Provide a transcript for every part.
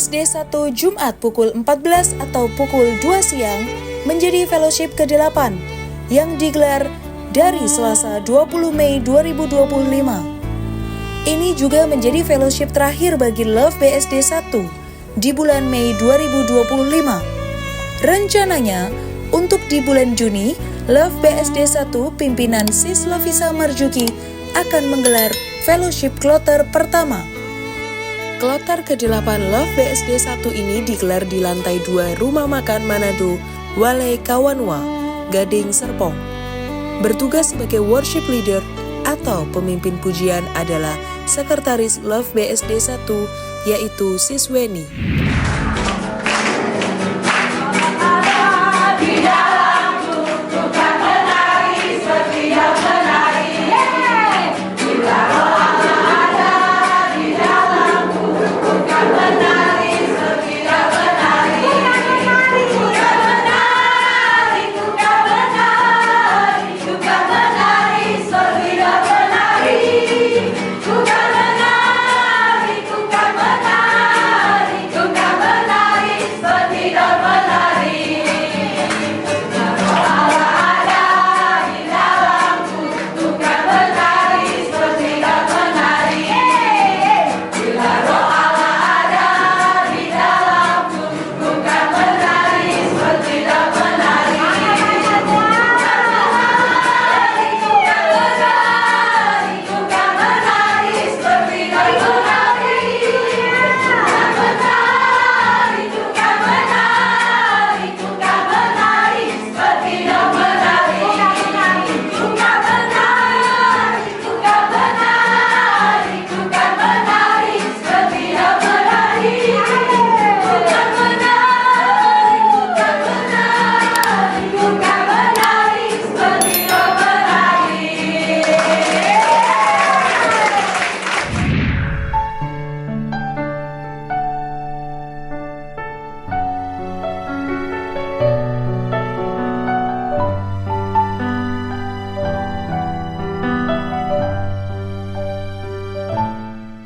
BSD 1 Jumat pukul 14 atau pukul 2 siang menjadi fellowship ke-8 yang digelar dari Selasa 20 Mei 2025. Ini juga menjadi fellowship terakhir bagi Love BSD 1 di bulan Mei 2025. Rencananya, untuk di bulan Juni, Love BSD 1 pimpinan Sis Lovisa Marjuki akan menggelar fellowship kloter pertama. Kloter ke-8 Love BSD 1 ini digelar di lantai 2 Rumah Makan Manado, Wale Kawanwa, Gading Serpong. Bertugas sebagai worship leader atau pemimpin pujian adalah Sekretaris Love BSD 1, yaitu Sis Weni.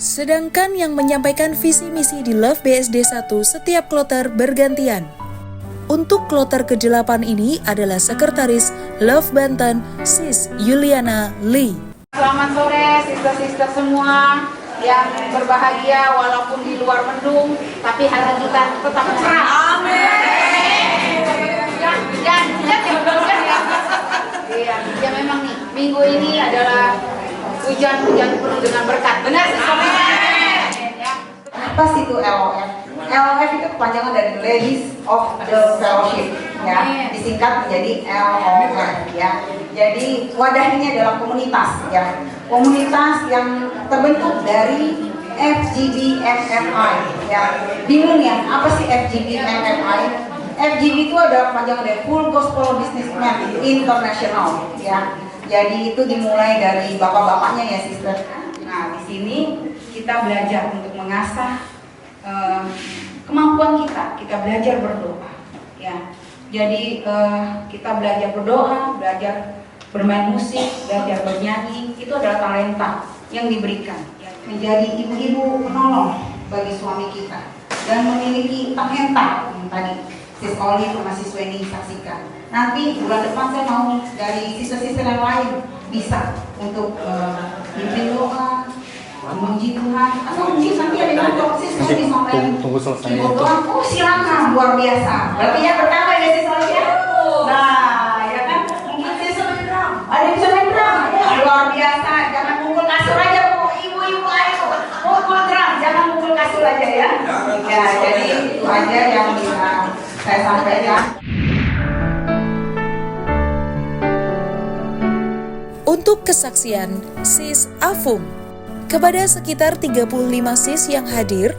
Sedangkan yang menyampaikan visi misi di Love BSD 1 setiap kloter bergantian. Untuk kloter ke-8 ini adalah Sekretaris Love Banten, Sis Yuliana Lee. Selamat sore sister-sister semua yang berbahagia walaupun di luar mendung, tapi hati kita tetap cerah. Amin. Ya, memang nih, minggu ini adalah hujan-hujan penuh dengan berkat. Benar sih, apa sih itu LOF? LOF itu kepanjangan dari Ladies of the Fellowship, ya, disingkat menjadi LOF, ya. Jadi wadah ini adalah komunitas, ya, komunitas yang terbentuk dari FGB MFI, ya. Bingung ya, apa sih FGB MFI? FGB itu adalah kepanjangan dari Full Gospel Businessman International, ya. Jadi itu dimulai dari bapak-bapaknya ya, sister. Nah, di sini kita belajar untuk mengasah kemampuan kita belajar berdoa, ya. Jadi kita belajar berdoa, belajar bermain musik, belajar bernyanyi, itu adalah talenta yang diberikan. Menjadi ibu-ibu penolong bagi suami kita dan memiliki talenta yang tadi Sis Oli sama Sis Weni saksikan. Nanti bulan depan saya mau dari sister-sister yang lain bisa untuk mimpin doa, memuji Tuhan, atau mungkin nanti ada yang toksis nanti sampai tunggu selesai doa. Oh silakan, luar biasa. Berarti yang pertama ya Sis Oli ya. Nah, ya kan mungkin Sis ada yang bisa main drum. Luar biasa. Jangan mukul kasur aja bu, ibu-ibu ayo mukul drum, jangan mukul kasur aja ya. Ya, jadi itu aja yang bisa saya sampaikan. Untuk kesaksian Sis Afung, kepada sekitar 35 sis yang hadir,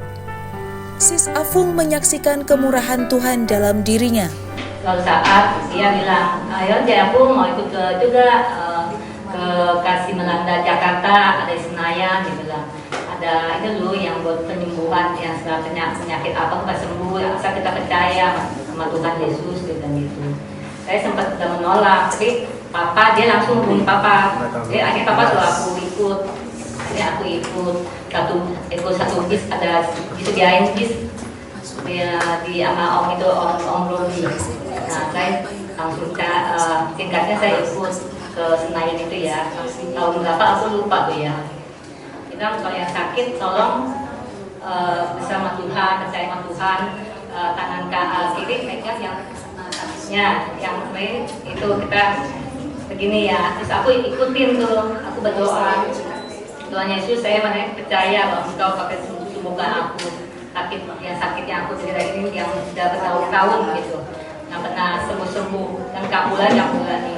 Sis Afung menyaksikan kemurahan Tuhan dalam dirinya. Suatu saat dia bilang, ayo Afung mau ikut juga ke Kasih Melanda Jakarta, ada di Senayan, dia bilang. Ada itu loh yang buat penyembuhan yang segala penyakit apa kita sembuh, asal kita percaya sama Tuhan Yesus gitu. Saya sempat menolak, tapi papa dia langsung hubungi papa. Akhirnya papa suruh aku ikut. Akhirnya aku ikut satu bis, ada disediain bis di sama Om itu Om Rudi. Nah saya langsung singkatnya saya ikut ke Senayan itu ya. Tahun berapa aku lupa tuh ya. Kita kalau yang sakit tolong bersama Tuhan, percaya sama Tuhan, tangan kiri megang yang kakinya, yang lain itu kita begini ya. Terus aku ikutin tuh, aku berdoa. Doanya Yesus, saya percaya bahwa Engkau pakai sembuhkan aku sakit yang aku cerita ini yang sudah bertahun-tahun gitu, nggak pernah sembuh dan kabulan ini.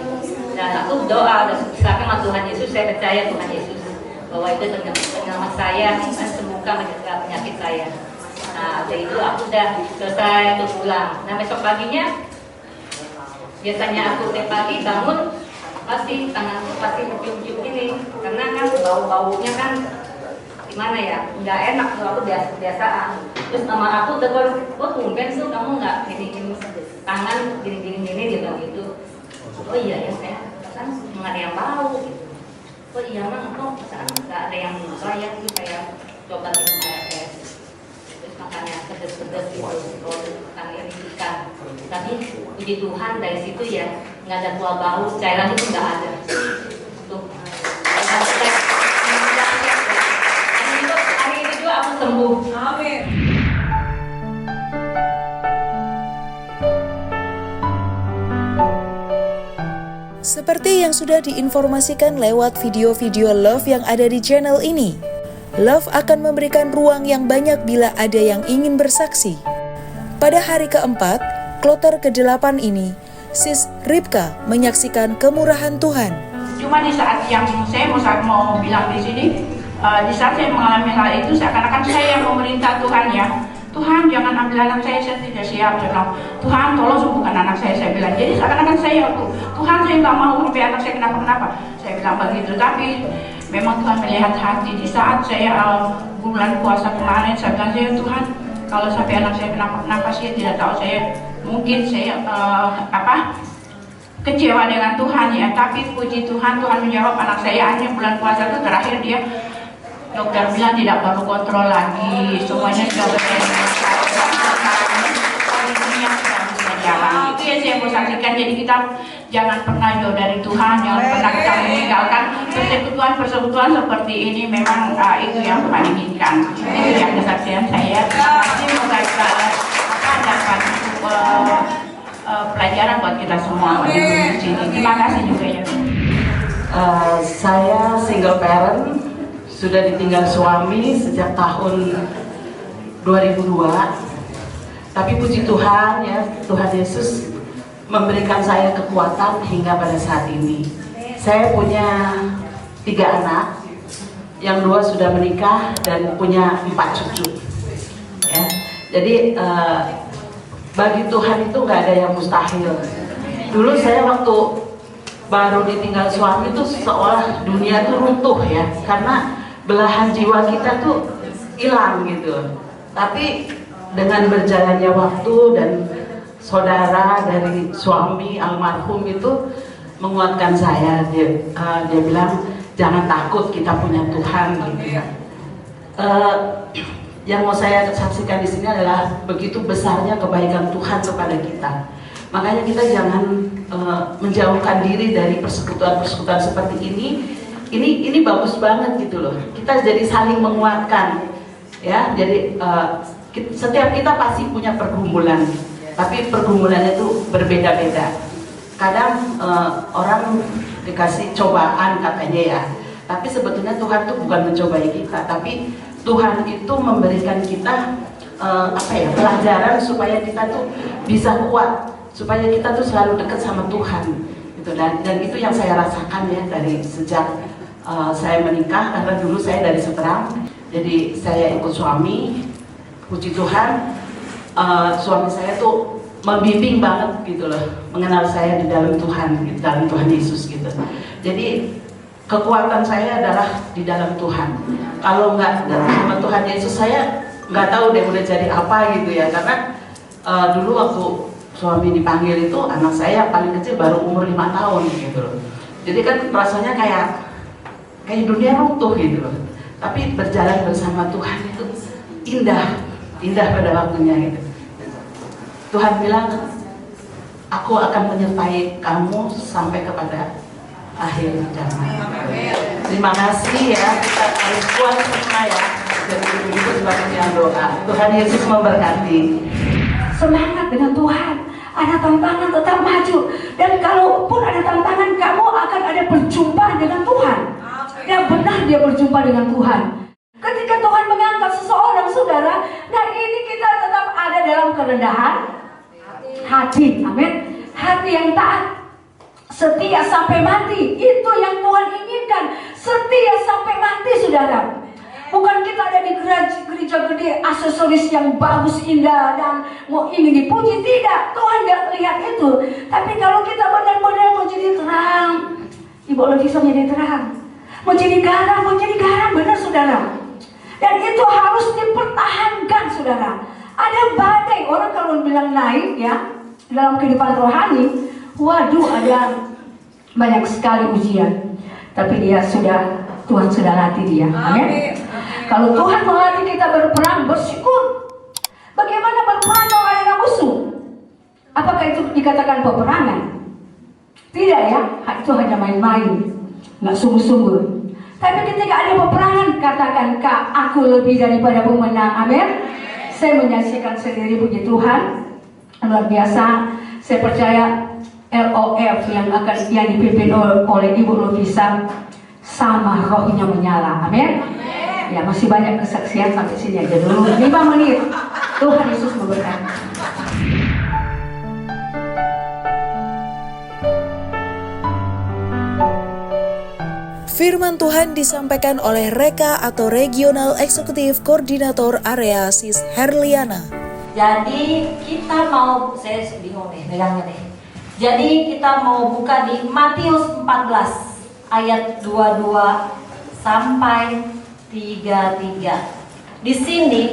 Dan aku doa dan serahkan sama Tuhan Yesus, saya percaya Tuhan Yesus bahwa itu penyelamat saya, dan sembuhkan penyakit saya. Nah dari itu aku udah selesai untuk pulang. Nah besok paginya biasanya aku tiap pagi bangun pasti tanganku pasti cium-cium ini karena kan bau-baunya kan gimana ya, nggak enak kalau aku biasaan. Terus sama aku tegur, oh tumben tuh kamu nggak gini-gini tangan gini-gini dia bilang gitu. Oh iya ya saya kan nggak ada yang bau gitu. Oh iya mang, kok perasaan nggak ada yang buka ya gitu, kayak coba minum air es. Terus makannya pedes-pedes gitu, kalau makan ini ikan. Tapi puji Tuhan dari situ ya nggak ada buah bau, cairan itu nggak ada. Tuh. Hari ini juga aku sembuh. Amin. Seperti yang sudah diinformasikan lewat video-video Love yang ada di channel ini, Love akan memberikan ruang yang banyak bila ada yang ingin bersaksi. Pada hari keempat, kloter ke-8 ini, Sis Ripka menyaksikan kemurahan Tuhan. Cuma di saat yang saya mau bilang di sini, di saat saya mengalami hal itu, seakan-akan saya yang memerintah Tuhan ya. Tuhan jangan ambil anak saya tidak siap. Saya bilang, Tuhan tolong sembuhkan anak saya bilang. Jadi seakan-akan saya Tuhan saya nggak mau sampai anak saya kenapa-kenapa. Saya bilang begitu, tapi memang Tuhan melihat hati. Di saat saya bulan puasa kemarin, saya bilang, Tuhan kalau sampai anak saya kenapa-kenapa sih tidak tahu, saya mungkin saya kecewa dengan Tuhan ya. Tapi puji Tuhan, Tuhan menjawab anak saya hanya bulan puasa itu terakhir dia dokter bilang tidak perlu kontrol lagi, semuanya sudah beres. Itu yang saya mau saksikan. Jadi kita jangan pernah jauh dari Tuhan, jangan pernah kita meninggalkan persekutuan seperti ini. Memang itu yang Tuhan inginkan. Itu yang kesaksian saya. Semoga kita dapat pelajaran buat kita semua di sini. Terima kasih juga ya. Saya single parent, sudah ditinggal suami sejak tahun 2002. Tapi puji Tuhan ya, Tuhan Yesus memberikan saya kekuatan hingga pada saat ini. Saya punya 3 anak, yang 2 sudah menikah dan punya 4 cucu. Ya, jadi bagi Tuhan itu nggak ada yang mustahil. Dulu saya waktu baru ditinggal suami itu seolah dunia itu runtuh ya, karena belahan jiwa kita tuh hilang gitu. Tapi dengan berjalannya waktu dan saudara dari suami almarhum itu menguatkan saya. Dia bilang jangan takut, kita punya Tuhan gitu. Yang mau saya saksikan di sini adalah begitu besarnya kebaikan Tuhan kepada kita. Makanya kita jangan menjauhkan diri dari persekutuan-persekutuan seperti ini. Ini bagus banget gitu loh. Kita jadi saling menguatkan, ya. Jadi setiap kita pasti punya pergumulan, tapi pergumulannya itu berbeda-beda. Kadang orang dikasih cobaan katanya ya, tapi sebetulnya Tuhan tuh bukan mencobai kita, tapi Tuhan itu memberikan kita pelajaran supaya kita tuh bisa kuat, supaya kita tuh selalu dekat sama Tuhan gitu. Dan itu yang saya rasakan ya dari sejak saya menikah, karena dulu saya dari Seberang, jadi saya ikut suami. Puji Tuhan, suami saya tuh membimbing banget gitu loh, mengenal saya di dalam Tuhan, di dalam Tuhan Yesus gitu. Jadi kekuatan saya adalah di dalam Tuhan. Kalau nggak sama Tuhan Yesus, saya nggak tahu deh udah jadi apa gitu ya. Karena dulu waktu suami dipanggil itu, anak saya paling kecil baru umur 5 tahun gitu loh. Jadi kan rasanya kayak dunia runtuh gitu loh. Tapi berjalan bersama Tuhan itu indah pada waktunya gitu. Tuhan bilang, aku akan menyertai kamu sampai kepada akhir zaman. Terima kasih ya, kita harus kuat semua ya. Jadi begitu sebagainya doa. Tuhan Yesus memberkati. Semangat dengan Tuhan. Ada tantangan tetap maju. Dan kalaupun ada tantangan, kamu akan ada perjumpaan dengan Tuhan. Yang benar dia berjumpa dengan Tuhan. Ketika Tuhan mengangkat seseorang, saudara, nah ini kita tetap ada dalam kerendahan hati. Amin. Hati yang taat, setia sampai mati. Itu yang Tuhan inginkan. Setia sampai mati, saudara. Bukan kita ada di gereja gede, aksesoris yang bagus, indah, dan mau ini dipuji. Tidak, Tuhan gak lihat itu. Tapi kalau kita benar-benar mau jadi terang, Ibu Lovisa menjadi terang, mau jadi garam, benar saudara. Dan itu harus dipertahankan, saudara. Ada badai, orang kalau bilang naik ya, dalam kehidupan rohani, waduh ada banyak sekali ujian. Tapi Tuhan sudah latih dia. Amin. Kalau Tuhan melatih kita berperang, bersyukur. Bagaimana berperang kalau ada musuh? Apakah itu dikatakan peperangan? Tidak ya, itu hanya main-main, nggak sungguh-sungguh. Tapi ketika ada peperangan, katakan, Kak, aku lebih daripada pemenang. Amin. Saya menyaksikan sendiri, puji Tuhan, luar biasa. Saya percaya LOF yang dipimpin oleh Ibu Lovisa sama rohnya menyala. Amin. Ya, masih banyak kesaksian, sampai sini aja dulu 5 menit. Tuhan Yesus memberkati. Firman Tuhan disampaikan oleh Reka atau Regional Eksekutif Koordinator Area Sis Herliana. Jadi kita mau, saya bingung nih, megangnya nih. Jadi kita mau buka di Matius 14 ayat 22 sampai 33. Di sini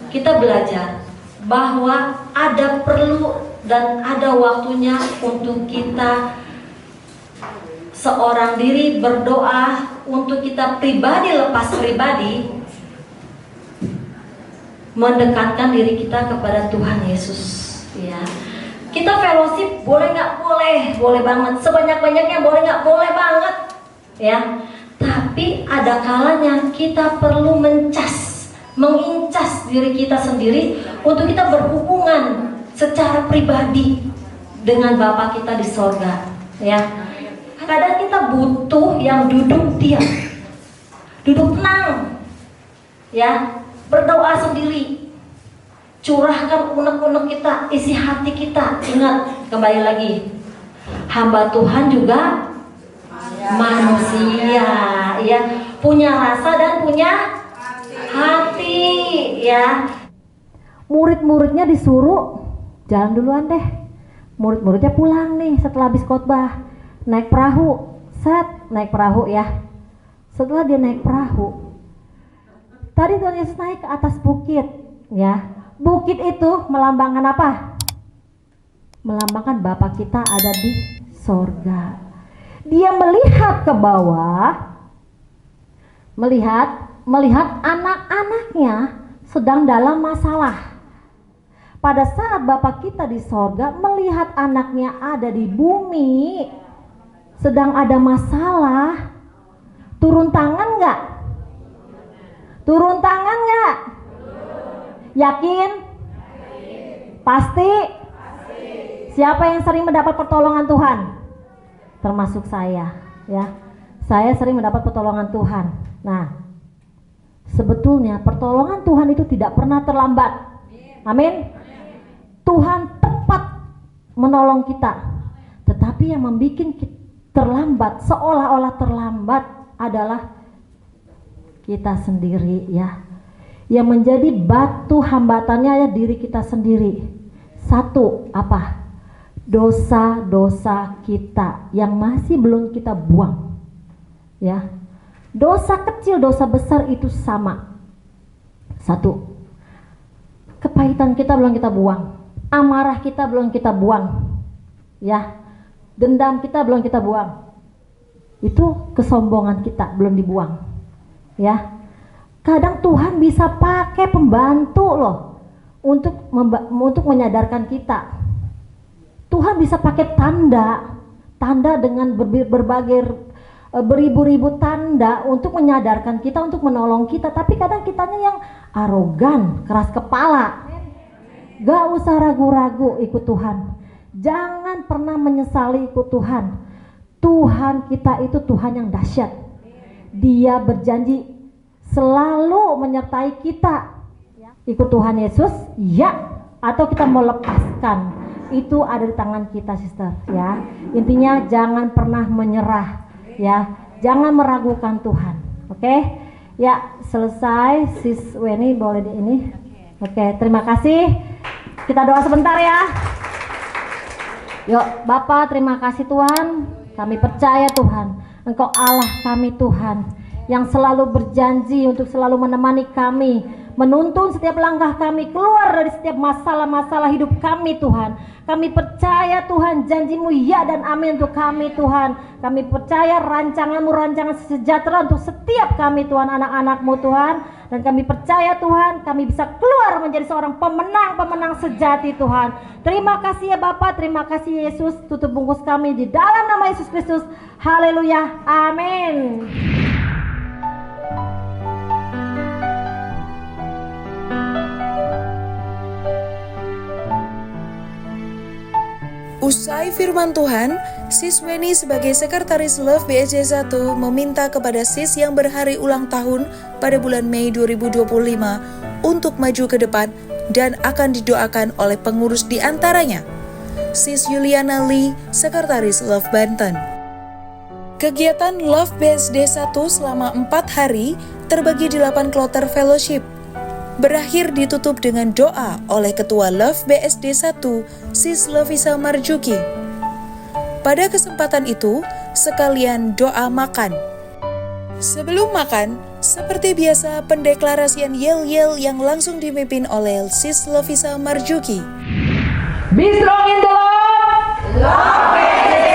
kita belajar bahwa ada perlu dan ada waktunya untuk kita seorang diri berdoa, untuk kita pribadi lepas pribadi mendekatkan diri kita kepada Tuhan Yesus. Ya, kita fellowship boleh nggak boleh, boleh banget. Sebanyak-banyaknya boleh nggak boleh banget. Ya. Tapi ada kalanya kita perlu mengincas diri kita sendiri untuk kita berhubungan secara pribadi dengan Bapa kita di sorga. Ya, kadang kita butuh yang duduk diam, duduk tenang, ya, berdoa sendiri, curahkan unek-unek kita, isi hati kita. Ingat, kembali lagi, hamba Tuhan juga manusia, ya, punya rasa dan punya hati, ya. Murid-muridnya disuruh jalan duluan deh. Murid-muridnya pulang nih setelah habis khotbah, naik perahu, naik perahu ya. Setelah dia naik perahu, tadi Tuhan Yesus naik ke atas bukit, ya. Bukit itu melambangkan apa? Melambangkan Bapa kita ada di sorga. Dia melihat ke bawah, melihat anak-anaknya sedang dalam masalah. Pada saat Bapa kita di sorga melihat anaknya ada di bumi sedang ada masalah, turun tangan nggak? Turun tangan nggak? Yakin? Pasti? Siapa yang sering mendapat pertolongan Tuhan? Termasuk saya, ya. Saya sering mendapat pertolongan Tuhan. Nah, sebetulnya pertolongan Tuhan itu tidak pernah terlambat. Amin. Tuhan tepat menolong kita. Tetapi yang membuat terlambat, seolah-olah terlambat adalah kita sendiri, ya. Yang menjadi batu hambatannya ya diri kita sendiri. Satu, apa? Dosa-dosa kita yang masih belum kita buang, ya. Dosa kecil, dosa besar itu sama. Satu, kepahitan kita belum kita buang, amarah kita belum kita buang, ya. Dendam kita belum kita buang, itu kesombongan kita belum dibuang, ya. Kadang Tuhan bisa pakai pembantu loh untuk menyadarkan kita. Tuhan bisa pakai tanda dengan berbagai beribu-ribu tanda untuk menyadarkan kita, untuk menolong kita. Tapi kadang kitanya yang arogan, keras kepala. Gak usah ragu-ragu ikut Tuhan. Jangan pernah menyesali ikut Tuhan. Tuhan kita itu Tuhan yang dahsyat. Dia berjanji selalu menyertai kita. Ikut Tuhan Yesus, ya, atau kita mau lepaskan, itu ada di tangan kita, sister, ya. Intinya jangan pernah menyerah, ya. Jangan meragukan Tuhan. Oke? Ya, selesai. Sis Weni boleh di ini. Oke, terima kasih. Kita doa sebentar ya. Yuk, Bapa, terima kasih Tuhan. Kami percaya Tuhan, Engkau Allah kami Tuhan, yang selalu berjanji untuk selalu menemani kami, menuntun setiap langkah kami keluar dari setiap masalah-masalah hidup kami Tuhan. Kami percaya Tuhan, janji-Mu ya dan amin untuk kami Tuhan. Kami percaya rancangan-Mu, rancangan sejahtera untuk setiap kami Tuhan, anak-anak-Mu Tuhan. Dan kami percaya Tuhan, kami bisa keluar menjadi seorang pemenang sejati Tuhan. Terima kasih ya Bapak, terima kasih Yesus. Tutup bungkus kami di dalam nama Yesus Kristus. Haleluya, amin. Usai firman Tuhan, Sis Weni sebagai sekretaris Love BSD 1 meminta kepada sis yang berhari ulang tahun pada bulan Mei 2025 untuk maju ke depan dan akan didoakan oleh pengurus di antaranya. Sis Yuliana Lee, sekretaris Love Banten. Kegiatan Love BSD 1 selama 4 hari terbagi di 8 kloter fellowship. Berakhir ditutup dengan doa oleh Ketua Love BSD 1, Sis Lovisa Marjuki. Pada kesempatan itu, sekalian doa makan. Sebelum makan, seperti biasa pendeklarasian yel-yel yang langsung dipimpin oleh Sis Lovisa Marjuki. Be strong in the Lord. Love BSD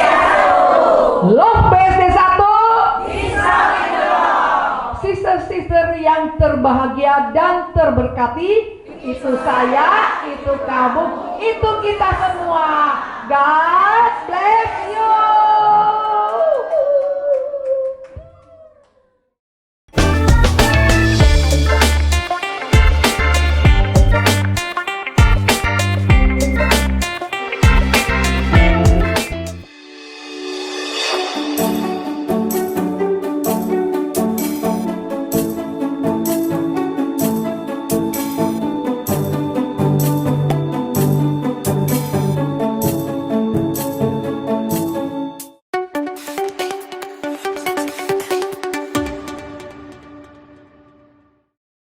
1. Love BSD 1. Be strong in the Lord. Sister-sister yang terbahagia dan terberkati, itu saya, itu kamu, itu kita semua. God